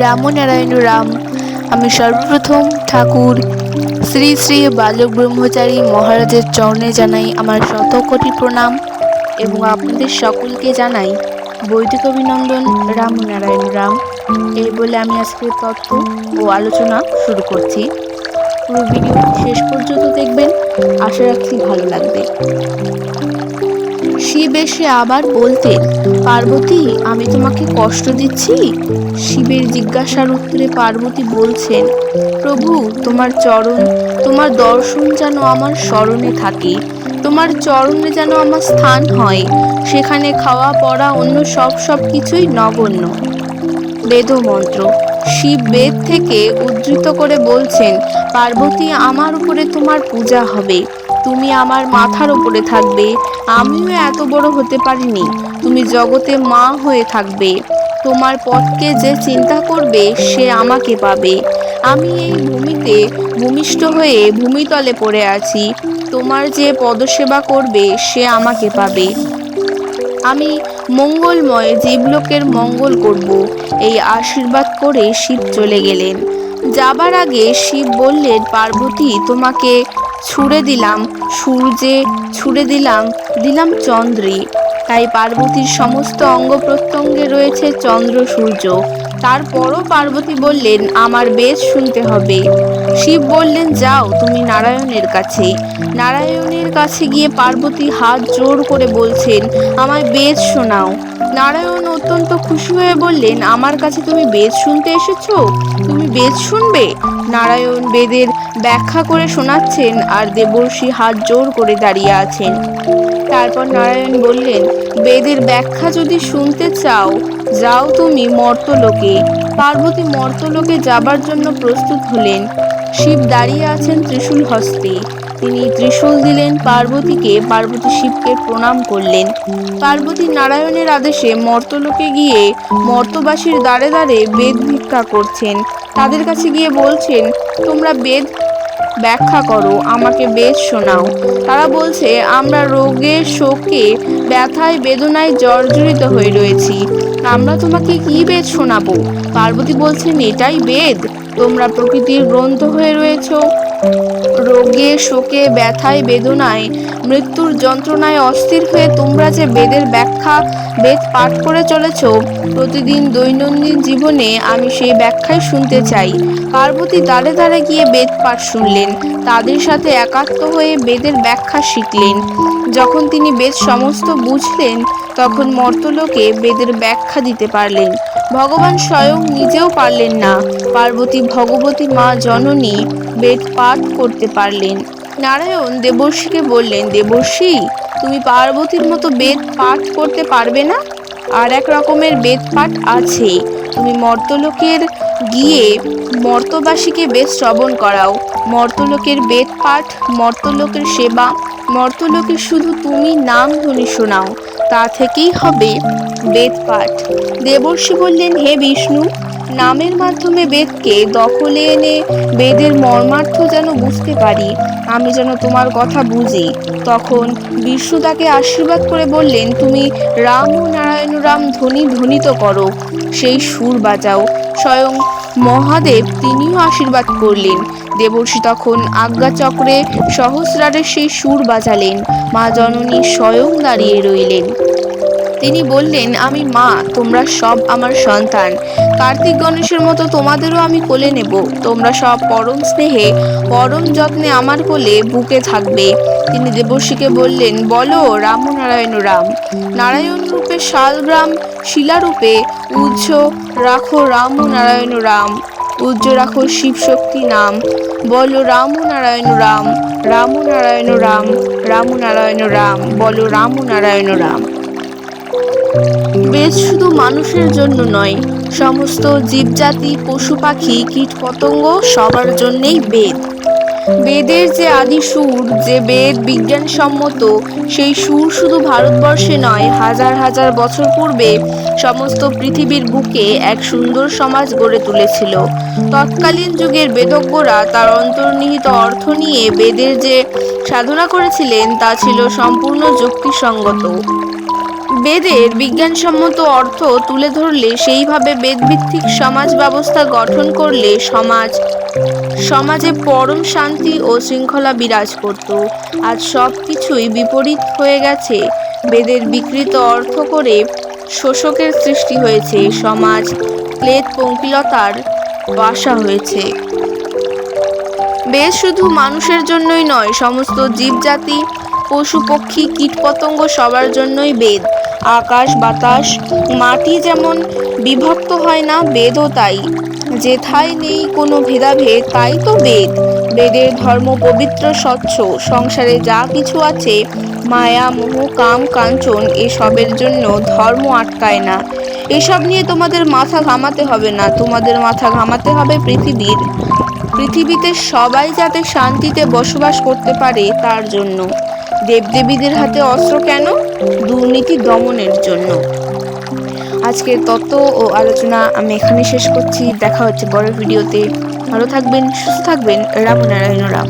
রামনারায়ণ রাম। আমি সর্বপ্রথম ঠাকুর শ্রী শ্রী বালক ব্রহ্মচারী মহারাজের চরণে জানাই আমার শতকোটি প্রণাম এবং আপনাদের সকলকে জানাই বৈদিক অভিনন্দন। রামনারায়ণ রাম। এই বলে আমি আজকের তত্ত্ব ও আলোচনা শুরু করছি। পুরো ভিডিও শেষ পর্যন্ত দেখবেন, আশা রাখছি ভালো লাগবে। শিব এসে আবার বলতেন, পার্বতী, আমি তোমাকে কষ্ট দিচ্ছি? শিবের জিজ্ঞাসার উত্তরে পার্বতী বলছেন, প্রভু, তোমার চরণ, তোমার দর্শন যেন আমার স্মরণে থাকে, তোমার চরণে যেন আমার স্থান হয়, সেখানে খাওয়া পড়া অন্য সব কিছুই নগণ্য। বেদমন্ত্র। শিব বেদ থেকে উদ্ধৃত করে বলছেন, পার্বতী, আমার উপরে তোমার পূজা হবে, তুমি আমার মাথার উপরে থাকবে, আমিও এত বড় হতে পারিনি, তুমি জগতে মা হয়ে থাকবে, তোমার পথকে যে চিন্তা করবে সে আমাকে পাবে, আমি এই ভূমিতে ভূমিষ্ঠ হয়ে ভূমিতলে পড়ে আছি, তোমার যে পদসেবা করবে সে আমাকে পাবে, আমি মঙ্গলময় জীবলোকের মঙ্গল করব। এই আশীর্বাদ করে শিব চলে গেলেন। যাবার আগে শিব বললেন, পার্বতী, তোমাকে ছুড়ে দিলাম সূর্যে, ছুড়ে দিলাম চন্দ্রে। তাই পার্বতীর সমস্ত অঙ্গ প্রত্যঙ্গে রয়েছে চন্দ্র সূর্য। তারপরও পার্বতী বললেন, আমার বেদ শুনতে হবে। শিব বললেন, যাও তুমি নারায়ণের কাছে। নারায়ণের কাছে গিয়ে পার্বতী হাত জোর করে বলছেন, আমায় বেদ শোনাও। নারায়ণ অত্যন্ত খুশি হয়ে বললেন, আমার কাছে তুমি বেদ শুনতে এসেছো? তুমি বেদ শুনবে? নারায়ণ বেদের ব্যাখ্যা করে শোনাচ্ছেন আর দেবর্ষি হাত জোর করে দাঁড়িয়ে আছেন। তারপর নারায়ণ বললেন, বেদের ব্যাখ্যা যদি শুনতে চাও, যাও তুমি মর্তলোকে। পার্বতী মর্তলোকে যাবার জন্য প্রস্তুত হলেন। শিব দাঁড়িয়ে আছেন ত্রিশূল হস্তে। তিনি ত্রিশূল দিলেন পার্বতীকে। পার্বতী শিবকে প্রণাম করলেন। পার্বতী নারায়ণের আদেশে মর্তলোকে গিয়ে মর্তবাসীর দ্বারে দ্বারে বেদ ভিক্ষা করছেন। তাদের কাছে গিয়ে বলছেন, তোমরা বেদ ব্যাখ্যা করো, আমাকে বেদ শোনাও। তারা বলছে, আমরা রোগে শোকে ব্যথায় বেদনায় জর্জরিত হয়ে রয়েছি, আমরা তোমাকে কি বেদ শোনাবো? পার্বতী বলছেন, এটাই বেদ? তোমরা প্রকৃতির গ্রন্থ হয়ে রয়েছ, রোগে শোকে ব্যথায় বেদনায় মৃত্যুর যন্ত্রণায় অস্থির হয়ে তোমরা যে বেদের ব্যাখ্যা বেদ পাঠ করে চলেছ, প্রতিদিন দৈনন্দিন জীবনে আমি সেই ব্যাখ্যাই শুনতে চাই। পার্বতী দ্বারে দ্বারে গিয়ে বেদ পাঠ শুনলেন, তাদের সাথে একাত্ম হয়ে বেদের ব্যাখ্যা শিখলেন। যখন তিনি বেদ সমস্ত বুঝলেন, তখন মর্তলোকে বেদের ব্যাখ্যা দিতে পারলেন। ভগবান স্বয়ং নিজেও পারলেন না, পার্বতী ভগবতী মা জননী বেদ পাঠ করতে পারলেন। নারায়ণ দেবর্ষিকে বললেন, দেবর্ষি, তুমি পার্বতীর মতো বেদ পাঠ করতে পারবে না? আর এক রকমের বেদ পাঠ আছে, তুমি মর্তলোকের গিয়ে মর্তবাসীকে বেদ শ্রবণ করাও। মর্তলোকের বেদ পাঠ, মর্তলোকের সেবা, মর্তলোকে শুধু তুমি নাম ধ্বনি শোনাও, তা থেকেই হবে বেদ পাঠ। দেবর্ষি বললেন, হে বিষ্ণু, নামের মাধ্যমে বেদকে দখলে এনে বেদের মর্মার্থ যেন বুঝতে পারি, আমি যেন তোমার কথা বুঝি। তখন বিষ্ণু তাকে আশীর্বাদ করে বললেন, তুমি রাম ও নারায়ণ রাম ধ্বনি ধ্বনিত করো, সেই সুর বাজাও। স্বয়ং মহাদেব তিনিও আশীর্বাদ করলেন। দেবর্ষি তখন আজ্ঞাচক্রে সহস্রারে সেই সুর বাজালেন। মা জননী স্বয়ং দাঁড়িয়ে রইলেন। তিনি বললেন, আমি মা, তোমরা সব আমার সন্তান, কার্তিক গণেশের মতো তোমাদেরও আমি কোলে নেব, তোমরা সব পরম স্নেহে পরম যত্নে আমার কোলে বুকে থাকবে। তিনি দেবর্ষিকে বললেন, বলো রামনারায়ণ রাম। নারায়ণ রূপে শালগ্রাম, শিলারূপে উজ্জ রাখো রামনারায়ণ রাম, উজ্জ রাখো শিবশক্তি নাম, বলো রামনারায়ণ রাম, রামনারায়ণ রাম, রামনারায়ণ রাম, বলো রামনারায়ণ রাম। বেদ শুধু মানুষের জন্য নয়, সমস্ত জীবজাতি, পশু পাখি, কীট পতঙ্গ সবার জন্যেই বেদ। বেদের যে আদি সুর, যে বেদ বিজ্ঞানসম্মত, সেই সুর শুধু ভারতবর্ষে নয়, হাজার হাজার বছর পূর্বে সমস্ত পৃথিবীর বুকে এক সুন্দর সমাজ গড়ে তুলেছিল। তৎকালীন যুগের বেদজ্ঞরা তার অন্তর্নিহিত অর্থ নিয়ে বেদের যে সাধনা করেছিলেন তা ছিল সম্পূর্ণ যুক্তিসঙ্গত। বেদের বিজ্ঞানসম্মত অর্থ তুলে ধরলে, সেইভাবে বেদভিত্তিক সমাজ ব্যবস্থা গঠন করলে সমাজে পরম শান্তি ও শৃঙ্খলা বিরাজ করত। আজ সব কিছুই বিপরীত হয়ে গেছে। বেদের বিকৃত অর্থ করে শোষকের সৃষ্টি হয়েছে, সমাজ ক্লেদ পঙ্কিলতার বাসা হয়েছে। বেদ শুধু মানুষের জন্যই নয়, সমস্ত জীবজাতি, পশু পক্ষী, কীটপতঙ্গ সবার জন্যই বেদ। আকাশ বাতাস মাটি যেমন বিভক্ত হয় না, বেদও তাই। যেথায় নেই কোনো ভেদাভেদ, তাই তো বেদ। বেদের ধর্ম পবিত্র স্বচ্ছ। সংসারে যা কিছু আছে, মায়া মোহ কাম কাঞ্চন, এসবের জন্য ধর্ম আটকায় না। এসব নিয়ে তোমাদের মাথা ঘামাতে হবে না। তোমাদের মাথা ঘামাতে হবে পৃথিবীতে সবাই যাতে শান্তিতে বসবাস করতে পারে তার জন্য। দেবদেবীদের হাতে অস্ত্র কেন? দুর্নীতি দমনের জন্য। আজকের তত্ত্ব ও আলোচনা আমি এখানে শেষ করছি। দেখা হচ্ছে পরের ভিডিওতে। ভালো থাকবেন, সুস্থ থাকবেন। রাম নারায়ণ রাম।